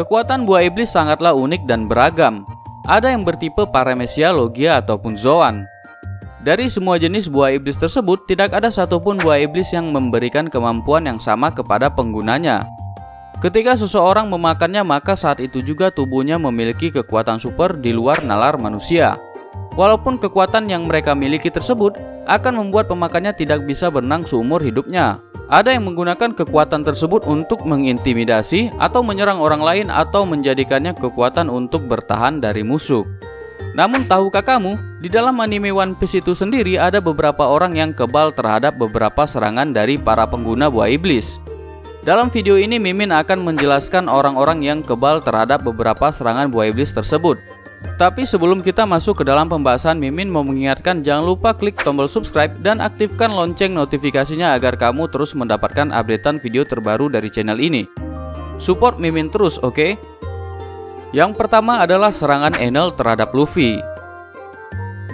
Kekuatan buah iblis sangatlah unik dan beragam. Ada yang bertipe Paramecia, Logia, ataupun Zoan. Dari semua jenis buah iblis tersebut, tidak ada satupun buah iblis yang memberikan kemampuan yang sama kepada penggunanya. Ketika seseorang memakannya, maka saat itu juga tubuhnya memiliki kekuatan super di luar nalar manusia. Walaupun kekuatan yang mereka miliki tersebut akan membuat pemakannya tidak bisa berenang seumur hidupnya. Ada yang menggunakan kekuatan tersebut untuk mengintimidasi atau menyerang orang lain atau menjadikannya kekuatan untuk bertahan dari musuh. Namun tahukah kamu, di dalam anime One Piece itu sendiri ada beberapa orang yang kebal terhadap beberapa serangan dari para pengguna buah iblis. Dalam video ini Mimin akan menjelaskan orang-orang yang kebal terhadap beberapa serangan buah iblis tersebut. Tapi sebelum kita masuk ke dalam pembahasan, Mimin mau mengingatkan jangan lupa klik tombol subscribe dan aktifkan lonceng notifikasinya agar kamu terus mendapatkan updatean video terbaru dari channel ini. Support Mimin terus, oke? Yang pertama adalah serangan Enel terhadap Luffy.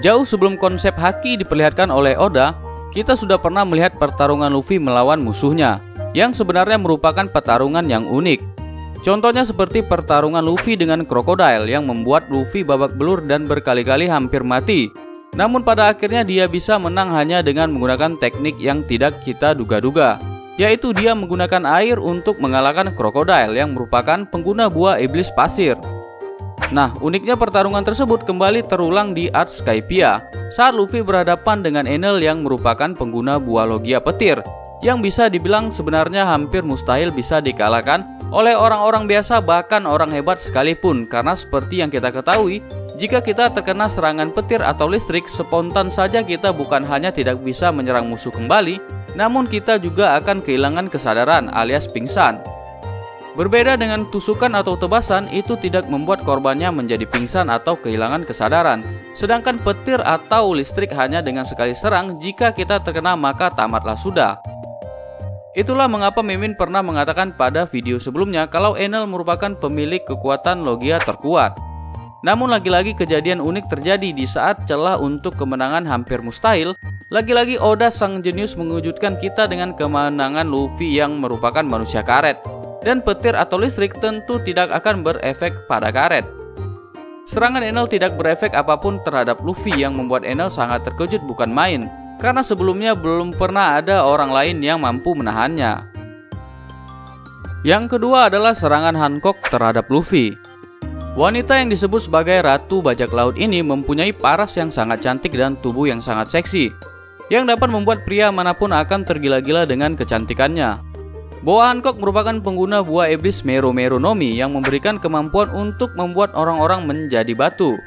Jauh sebelum konsep haki diperlihatkan oleh Oda, kita sudah pernah melihat pertarungan Luffy melawan musuhnya, yang sebenarnya merupakan pertarungan yang unik. Contohnya seperti pertarungan Luffy dengan Crocodile yang membuat Luffy babak belur dan berkali-kali hampir mati. Namun pada akhirnya dia bisa menang hanya dengan menggunakan teknik yang tidak kita duga-duga, yaitu dia menggunakan air untuk mengalahkan Crocodile yang merupakan pengguna buah iblis pasir. Nah, uniknya pertarungan tersebut kembali terulang di Art Skypiea saat Luffy berhadapan dengan Enel yang merupakan pengguna buah Logia petir, yang bisa dibilang sebenarnya hampir mustahil bisa dikalahkan oleh orang-orang biasa, bahkan orang hebat sekalipun, karena seperti yang kita ketahui, jika kita terkena serangan petir atau listrik, spontan saja kita bukan hanya tidak bisa menyerang musuh kembali, namun kita juga akan kehilangan kesadaran alias pingsan. Berbeda dengan tusukan atau tebasan, itu tidak membuat korbannya menjadi pingsan atau kehilangan kesadaran. Sedangkan petir atau listrik hanya dengan sekali serang, jika kita terkena maka tamatlah sudah. Itulah mengapa Mimin pernah mengatakan pada video sebelumnya kalau Enel merupakan pemilik kekuatan Logia terkuat. Namun lagi-lagi kejadian unik terjadi di saat celah untuk kemenangan hampir mustahil. Lagi-lagi Oda sang jenius mengejutkan kita dengan kemenangan Luffy yang merupakan manusia karet. Dan petir atau listrik tentu tidak akan berefek pada karet. Serangan Enel tidak berefek apapun terhadap Luffy yang membuat Enel sangat terkejut bukan main. Karena sebelumnya belum pernah ada orang lain yang mampu menahannya. Yang kedua adalah serangan Hancock terhadap Luffy. Wanita yang disebut sebagai Ratu Bajak Laut ini mempunyai paras yang sangat cantik dan tubuh yang sangat seksi, yang dapat membuat pria manapun akan tergila-gila dengan kecantikannya. Boa Hancock merupakan pengguna buah iblis Mero Mero no Mi yang memberikan kemampuan untuk membuat orang-orang menjadi batu.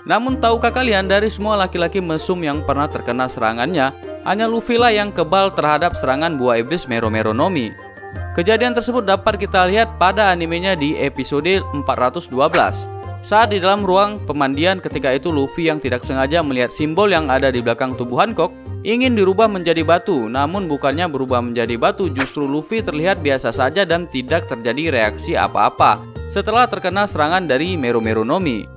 Namun tahukah kalian, dari semua laki-laki mesum yang pernah terkena serangannya, hanya Luffy lah yang kebal terhadap serangan buah iblis Mero Mero no Mi. Kejadian tersebut dapat kita lihat pada animenya di episode 412. Saat di dalam ruang pemandian, ketika itu Luffy yang tidak sengaja melihat simbol yang ada di belakang tubuh Hancock ingin dirubah menjadi batu. Namun bukannya berubah menjadi batu, justru Luffy terlihat biasa saja dan tidak terjadi reaksi apa-apa setelah terkena serangan dari Mero Mero no Mi.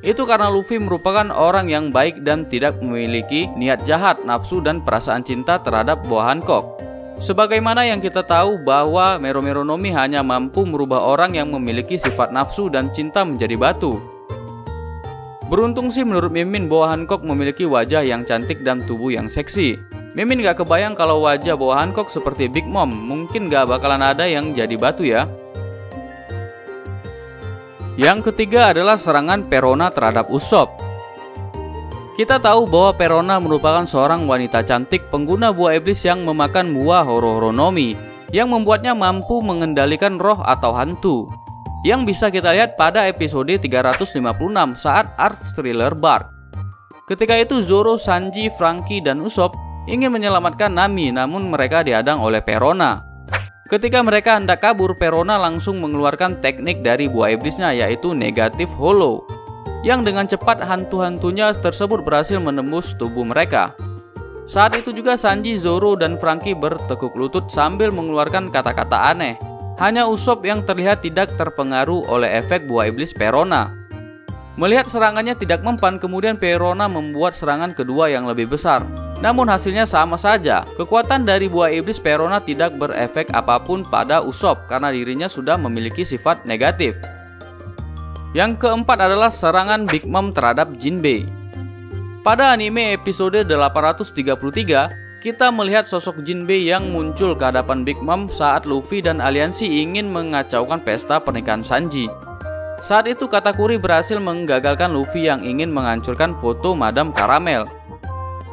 Itu karena Luffy merupakan orang yang baik dan tidak memiliki niat jahat, nafsu, dan perasaan cinta terhadap Boa Hancock. Sebagaimana yang kita tahu bahwa Mero Mero no Mi hanya mampu merubah orang yang memiliki sifat nafsu dan cinta menjadi batu. Beruntung sih menurut Mimin Boa Hancock memiliki wajah yang cantik dan tubuh yang seksi. Mimin gak kebayang kalau wajah Boa Hancock seperti Big Mom, mungkin gak bakalan ada yang jadi batu ya. Yang ketiga adalah serangan Perona terhadap Usopp. Kita tahu bahwa Perona merupakan seorang wanita cantik pengguna buah iblis yang memakan buah Horo-Horo no Mi, yang membuatnya mampu mengendalikan roh atau hantu, yang bisa kita lihat pada episode 356 saat Arc Thriller Bark. Ketika itu Zoro, Sanji, Franky, dan Usopp ingin menyelamatkan Nami, namun mereka dihadang oleh Perona. Ketika mereka hendak kabur, Perona langsung mengeluarkan teknik dari buah iblisnya, yaitu Negative Hollow, yang dengan cepat hantu-hantunya tersebut berhasil menembus tubuh mereka. Saat itu juga Sanji, Zoro, dan Franky bertekuk lutut sambil mengeluarkan kata-kata aneh. Hanya Usopp yang terlihat tidak terpengaruh oleh efek buah iblis Perona. Melihat serangannya tidak mempan, kemudian Perona membuat serangan kedua yang lebih besar. Namun hasilnya sama saja. Kekuatan dari buah iblis Perona tidak berefek apapun pada Usopp karena dirinya sudah memiliki sifat negatif. Yang keempat adalah serangan Big Mom terhadap Jinbei. Pada anime episode 833, kita melihat sosok Jinbei yang muncul ke hadapan Big Mom saat Luffy dan aliansi ingin mengacaukan pesta pernikahan Sanji. Saat itu Katakuri berhasil menggagalkan Luffy yang ingin menghancurkan foto Madam Caramel.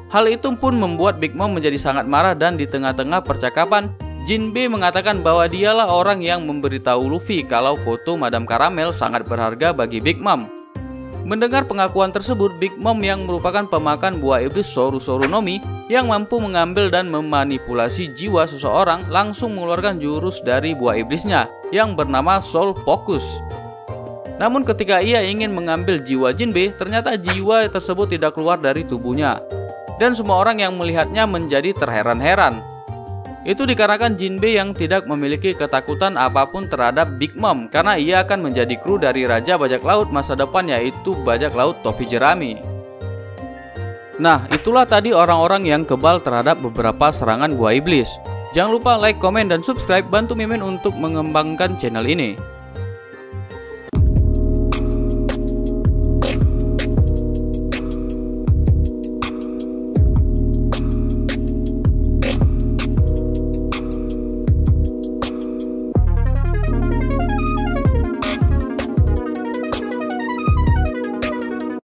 Hal itu pun membuat Big Mom menjadi sangat marah dan di tengah-tengah percakapan, Jinbei mengatakan bahwa dialah orang yang memberitahu Luffy kalau foto Madam Caramel sangat berharga bagi Big Mom. Mendengar pengakuan tersebut, Big Mom yang merupakan pemakan buah iblis Soru-Soru no Mi yang mampu mengambil dan memanipulasi jiwa seseorang langsung mengeluarkan jurus dari buah iblisnya yang bernama Soul Focus. Namun ketika ia ingin mengambil jiwa Jinbei, ternyata jiwa tersebut tidak keluar dari tubuhnya. Dan semua orang yang melihatnya menjadi terheran-heran. Itu dikarenakan Jinbei yang tidak memiliki ketakutan apapun terhadap Big Mom karena ia akan menjadi kru dari Raja Bajak Laut masa depan, yaitu Bajak Laut Topi Jerami. Nah, itulah tadi orang-orang yang kebal terhadap beberapa serangan buah iblis. Jangan lupa like, komen, dan subscribe, bantu Mimin untuk mengembangkan channel ini.